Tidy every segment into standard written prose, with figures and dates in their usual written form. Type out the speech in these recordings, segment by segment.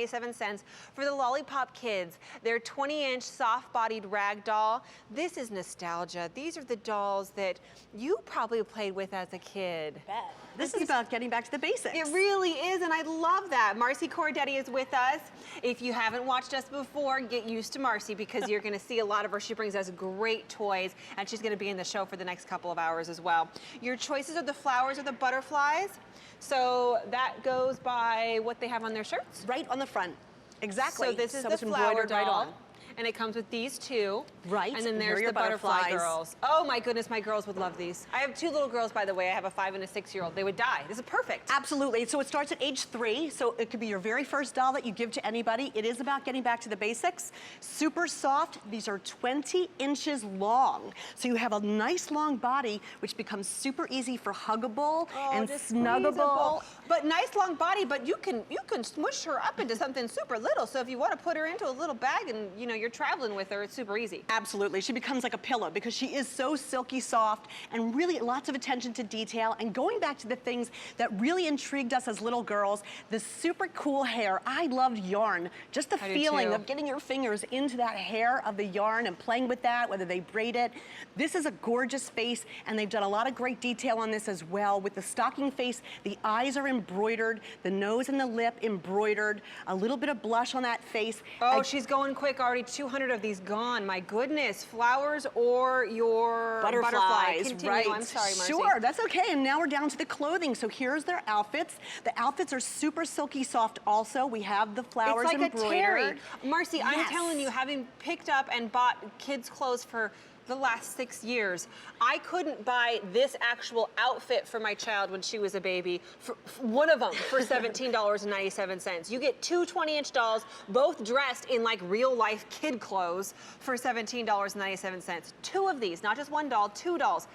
$224.97 for the Lollipop Kids. Their 20-inch soft-bodied rag doll. This is nostalgia. These are the dolls that you probably played with as a kid. Bet. This is about getting back to the basics. It really is, and I love that. Marcy Cordetti is with us. If you haven't watched us before, get used to Marcy because you're going to see a lot of her. She brings us great toys, and she's going to be in the show for the next couple of hours as well. Your choices are the flowers or the butterflies. So that goes by what they have on their shirts? Right on the front. Exactly. So this is the flower doll. And it comes with these two. Right. And then there's the butterfly girls. Oh my goodness, my girls would love these. I have two little girls, by the way. I have a 5- and a 6-year-old. They would die. This is perfect. Absolutely. So it starts at age 3. So it could be your very first doll that you give to anybody. It is about getting back to the basics. Super soft. These are 20 inches long. So you have a nice long body, which becomes super easy for huggable and snuggable. But nice long body, but you can smush her up into something super little. So if you want to put her into a little bag and you're traveling with her, it's super easy. Absolutely. She becomes like a pillow because she is so silky soft and really lots of attention to detail. And going back to the things that really intrigued us as little girls, the super cool hair. I loved yarn. Just the feeling of getting your fingers into that hair of the yarn and playing with that, whether they braid it. This is a gorgeous face, and they've done a lot of great detail on this as well. With the stocking face, the eyes are embroidered, the nose and the lip embroidered, a little bit of blush on that face. Oh, she's going quick already. 200 of these gone. My goodness. Flowers or your butterflies. Continue. Right. I'm sorry, Marcy. Sure, that's okay. And now we're down to the clothing. So here's their outfits. The outfits are super silky soft also. We have the flowers embroidered. It's like a terry. Marcy, yes. I'm telling you, having picked up and bought kids' clothes for the last 6 years, I couldn't buy this actual outfit for my child when she was a baby, for one of them for $17.97. You get two 20-inch dolls, both dressed in like real life kid clothes for $17.97. Two of these, not just one doll, two dolls.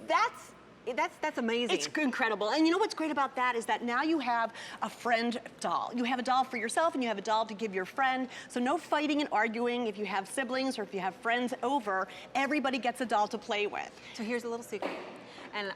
That's amazing. It's incredible. And you know what's great about that is that now you have a friend doll. You have a doll for yourself and you have a doll to give your friend. So no fighting and arguing. If you have siblings or if you have friends over, everybody gets a doll to play with. So here's a little secret. And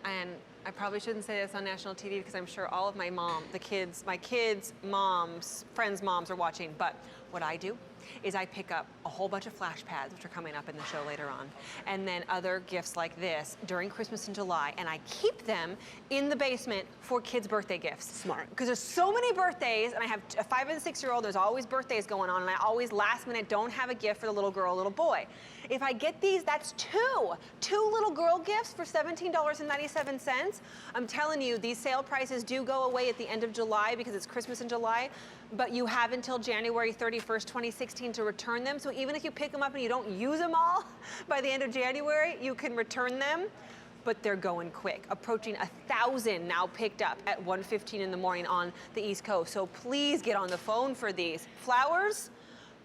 I probably shouldn't say this on national TV because I'm sure all of my my kids' moms, friends' moms are watching. But what I do is I pick up a whole bunch of flash pads, which are coming up in the show later on, and then other gifts like this during Christmas and July, and I keep them in the basement for kids' birthday gifts. Smart. Because there's so many birthdays, and I have a 5- and 6-year-old, there's always birthdays going on, and I always last minute don't have a gift for the little girl, little boy. If I get these, that's two little girl gifts for $17.97. I'm telling you, these sale prices do go away at the end of July because it's Christmas in July, but you have until January 31st, 2016 to return them. So even if you pick them up and you don't use them all by the end of January, you can return them. But they're going quick, approaching 1,000 now picked up at 1:15 in the morning on the East Coast. So please get on the phone for these. Flowers.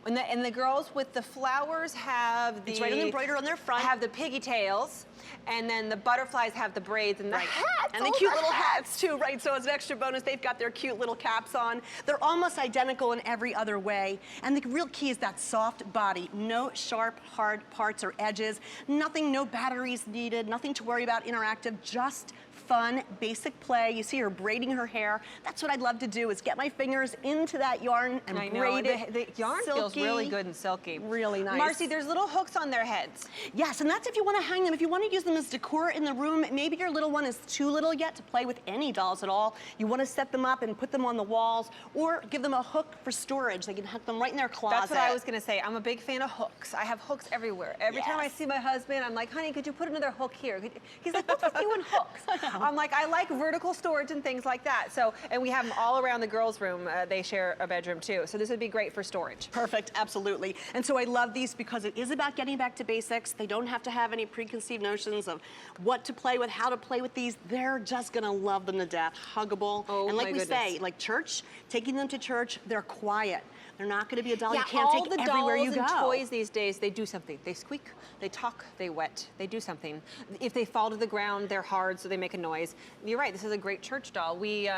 And the girls with the flowers have the... It's right on the embroidery on their front. Have the piggy tails. And then the butterflies have the braids and the hats. And the cute little hats too, right? So as an extra bonus, they've got their cute little caps on. They're almost identical in every other way. And the real key is that soft body. No sharp, hard parts or edges. Nothing, no batteries needed. Nothing to worry about interactive, just fun, basic play. You see her braiding her hair. That's what I'd love to do, is get my fingers into that yarn and braid it. The yarn feels really good and silky. Really nice. Marcy, there's little hooks on their heads. Yes, and that's if you want to hang them. If you want to use them as decor in the room, maybe your little one is too little yet to play with any dolls at all. You want to set them up and put them on the walls, or give them a hook for storage. They can hook them right in their closet. That's what I was going to say. I'm a big fan of hooks. I have hooks everywhere. Every time I see my husband, I'm like, honey, could you put another hook here? He's like, what's with you and hooks? I'm like, I like vertical storage and things like that. So, and we have them all around the girls' room. They share a bedroom too. So this would be great for storage. Perfect, absolutely. And so I love these because it is about getting back to basics. They don't have to have any preconceived notions of what to play with, how to play with these. They're just gonna love them to death. Huggable. Oh, and like we say, like church, taking them to church, they're quiet. They're not gonna be a doll you can't take everywhere you go. All the dolls and toys these days, they do something. They squeak, they talk, they wet, they do something. If they fall to the ground, they're hard, so they make a noise. noise. You're right, this is a great church doll. We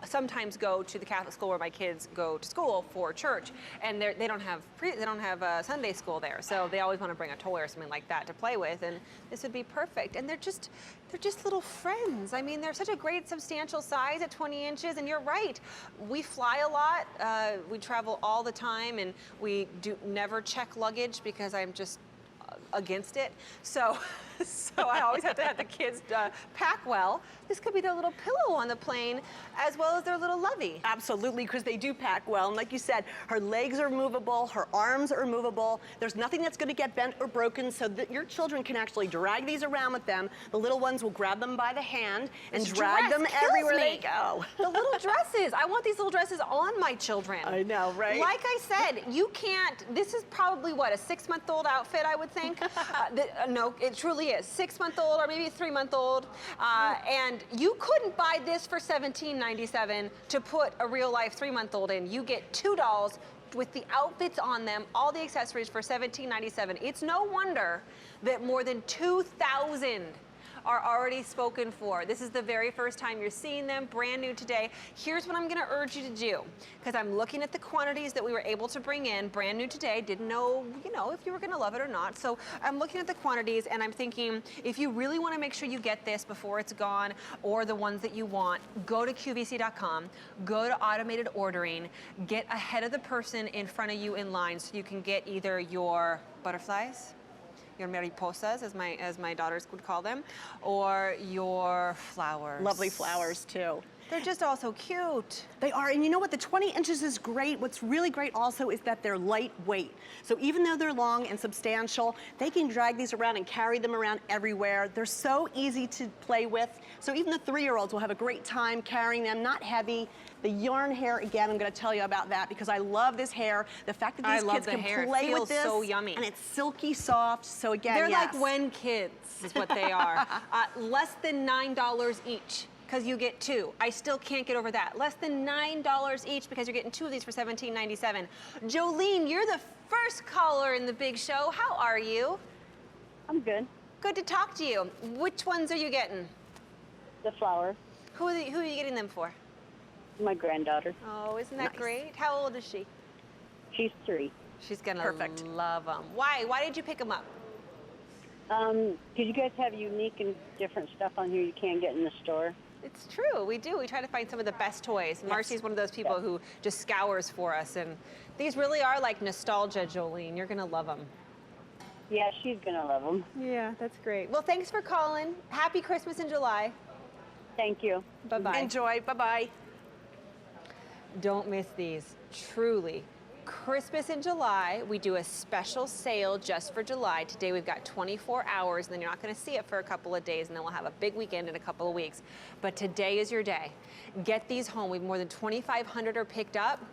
sometimes go to the Catholic school where my kids go to school for church, and they don't have Sunday school there, so they always want to bring a toy or something like that to play with, and this would be perfect. And they're just little friends. I mean, they're such a great substantial size at 20 inches, and you're right. We fly a lot. We travel all the time, and we never check luggage because I'm just against it. So I always have to have the kids pack well. This could be their little pillow on the plane as well as their little lovey. Absolutely, because they do pack well. And like you said, her legs are movable, her arms are movable. There's nothing that's going to get bent or broken, so that your children can actually drag these around with them. The little ones will grab them by the hand and drag them everywhere they go. The little dresses. I want these little dresses on my children. I know, right? Like I said, you can't, this is probably what, a 6-month-old outfit, I would think. No, it truly is. 6-month-old or maybe 3-month-old. And you couldn't buy this for $17.97 to put a real life 3-month-old in. You get 2 dolls with the outfits on them, all the accessories for $17.97. It's no wonder that more than 2,000 are already spoken for. This is the very first time you're seeing them, brand new today. Here's what I'm gonna urge you to do, because I'm looking at the quantities that we were able to bring in, brand new today, didn't know, if you were gonna love it or not. So I'm looking at the quantities and I'm thinking, if you really wanna make sure you get this before it's gone, or the ones that you want, go to QVC.com, go to automated ordering, get ahead of the person in front of you in line so you can get either your butterflies, your mariposas, as my daughters would call them, or your flowers. Lovely flowers, too. They're just all so cute. They are, and you know what? The 20 inches is great. What's really great also is that they're lightweight. So even though they're long and substantial, they can drag these around and carry them around everywhere. They're so easy to play with. So even the 3-year-olds will have a great time carrying them, not heavy. The yarn hair, again, I'm gonna tell you about that because I love this hair. The fact that these kids can play with this. So yummy. And it's silky soft, so again, they're like when kids is what they are. Less than $9 each, because you get 2. I still can't get over that. Less than $9 each because you're getting 2 of these for $17.97. Jolene, you're the first caller in the big show. How are you? I'm good. Good to talk to you. Which ones are you getting? The flower. Who are you getting them for? My granddaughter. Oh, isn't that Nice. great? How old is she? She's 3. She's gonna Perfect. love them. Why? Why did you pick them up? Because you guys have unique and different stuff on here you can't get in the store. It's true, we do. We try to find some of the best toys. Marcy's one of those people who just scours for us, and these really are like nostalgia, Jolene. You're gonna love them. Yeah, she's gonna love them. Yeah, that's great. Well, thanks for calling. Happy Christmas in July. Thank you. Bye-bye. Enjoy, bye-bye. Don't miss these, truly. Christmas in July, we do a special sale just for July. Today we've got 24 hours, and then you're not gonna see it for a couple of days, and then we'll have a big weekend in a couple of weeks. But today is your day. Get these home. We've more than 2,500 are picked up,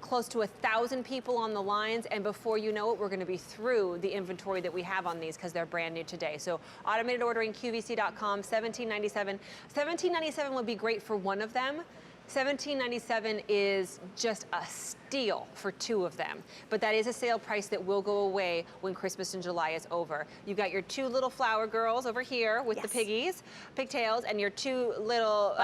close to 1,000 people on the lines, and before you know it, we're gonna be through the inventory that we have on these because they're brand new today. So automated ordering, QVC.com, $17.97. $17.97 would be great for one of them. $17.97 is just a steal for 2 of them. But that is a sale price that will go away when Christmas in July is over. You've got your 2 little flower girls over here with the pigtails, and your 2 little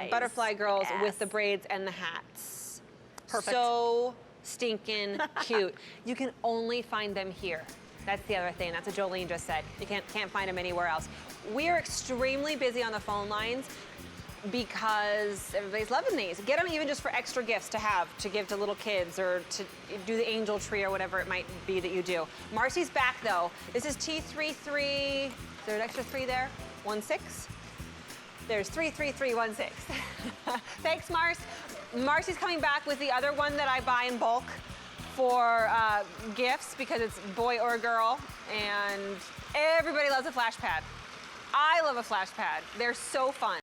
butterfly girls with the braids and the hats. Perfect. So stinking cute. You can only find them here. That's the other thing. That's what Jolene just said. You can't find them anywhere else. We are extremely busy on the phone lines because everybody's loving these. Get them even just for extra gifts to give to little kids or to do the angel tree or whatever it might be that you do. Marcy's back though. This is T33, is there an extra 3 there? 16? There's 33316. Thanks, Marcy. Marcy's coming back with the other one that I buy in bulk for gifts because it's boy or girl, and everybody loves a flash pad. I love a flash pad. They're so fun.